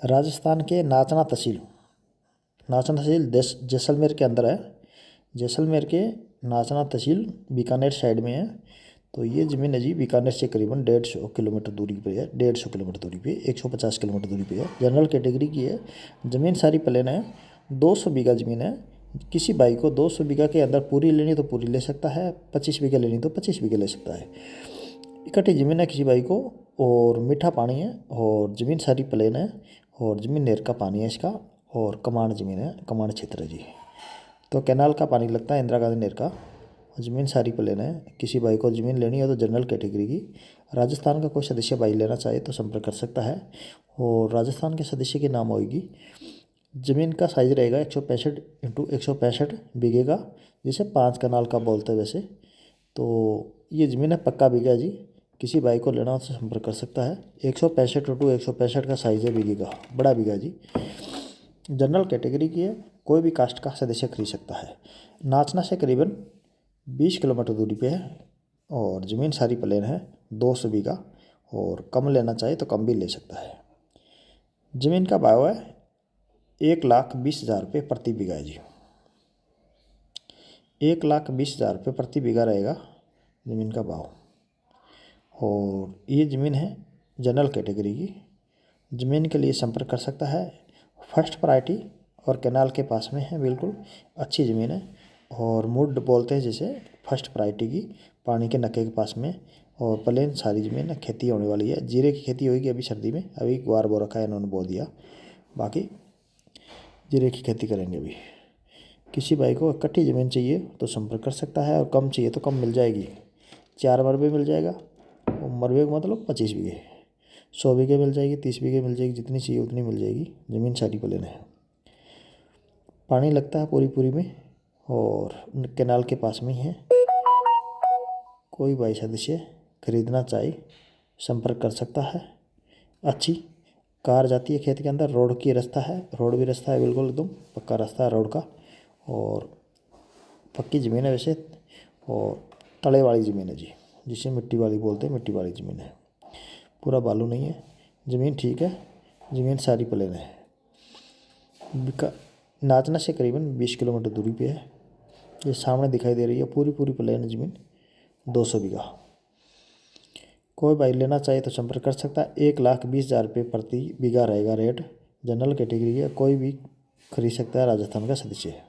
राजस्थान के नाचना तहसील जैसलमेर के अंदर है। जैसलमेर के नाचना तहसील बीकानेर साइड में है। तो ये ज़मीन है जी बीकानेर से करीबन 150 किलोमीटर दूरी पे है। 150 किलोमीटर दूरी पे, 150 किलोमीटर दूरी पे है। जनरल कैटेगरी की है। ज़मीन सारी प्लेन है। 200 बीघा ज़मीन है। किसी भाई को 200 बीघा के अंदर पूरी लेनी तो पूरी ले सकता है, 25 बीघा लेनी तो 25 बीघा ले सकता है। इकट्ठी ज़मीन है किसी भाई को, और मीठा पानी है, और ज़मीन सारी प्लेन है, और ज़मीन नहर का पानी है इसका, और कमांड ज़मीन है, कमांड क्षेत्र है जी। तो कैनाल का पानी लगता है, इंदिरा गांधी नहर का। ज़मीन सारी प्लेन है। किसी भाई को ज़मीन लेनी हो तो जनरल कैटेगरी की, राजस्थान का कोई सदस्य भाई लेना चाहे तो संपर्क कर सकता है। और राजस्थान के सदस्य के नाम होगी। ज़मीन का साइज़ रहेगा 165 इंटू 165 बीघे का, जिसे 5 कनाल का बोलते हैं वैसे। तो ये ज़मीन है, पक्का बीघा जी। किसी भाई को लेना हो तो संपर्क कर सकता है। 165 इंटू 165 का साइज़ है बीघे का, बड़ा बीघा जी। जनरल कैटेगरी की है, कोई भी कास्ट का सदस्य खरीद सकता है। नाचना से करीबन 20 किलोमीटर दूरी पे है, और ज़मीन सारी प्लेन है, 200 बीघा, और कम लेना चाहे तो कम भी ले सकता है। ज़मीन का भाव है 1,20,000 रुपये प्रति बीघा है जी। 1,20,000 रुपये प्रति बीघा रहेगा ज़मीन का भाव। और ये ज़मीन है जनरल कैटेगरी की। ज़मीन के लिए संपर्क कर सकता है। फर्स्ट प्रायोरिटी और कैनाल के पास में है, बिल्कुल अच्छी ज़मीन है। और मुड बोलते हैं जिसे, फर्स्ट प्रायोरिटी की, पानी के नक्के के पास में, और प्लेन सारी ज़मीन है। खेती होने वाली है, जीरे की खेती होगी अभी सर्दी में। अभी ग्वार बो रखा है इन्होंने, बो दिया, बाकी जीरे की खेती करेंगे अभी। किसी भाई को इकट्ठी ज़मीन चाहिए तो संपर्क कर सकता है, और कम चाहिए तो कम मिल जाएगी। 4 मरबे मिल जाएगा, और मरबे का मतलब 25 बीघे, 100 बीघे मिल जाएगी, 30 बीघे मिल जाएगी, जितनी चाहिए उतनी मिल जाएगी। ज़मीन सारी प्लेन है, पानी लगता है पूरी में, और कैनाल के पास में ही है। कोई भाई सदस्य खरीदना चाहे संपर्क कर सकता है। अच्छी कार जाती है खेत के अंदर, रोड की रास्ता है, रोड भी रास्ता है, बिल्कुल एकदम पक्का रास्ता है रोड का, और पक्की ज़मीन है वैसे। और तले वाली ज़मीन है जी, जिसे मिट्टी वाली बोलते हैं, मिट्टी वाली ज़मीन है, पूरा बालू नहीं है। ज़मीन ठीक है, ज़मीन सारी प्लेन है। नाचना से करीबन 20 किलोमीटर दूरी पे है। ये सामने दिखाई दे रही है पूरी प्लेन ज़मीन, 200 बीघा। कोई भाई लेना चाहे तो संपर्क कर सकता है। 1,20,000 रुपये प्रति बीघा रहेगा रेट। जनरल कैटेगरी है, कोई भी खरीद सकता है, राजस्थान का सदस्य है।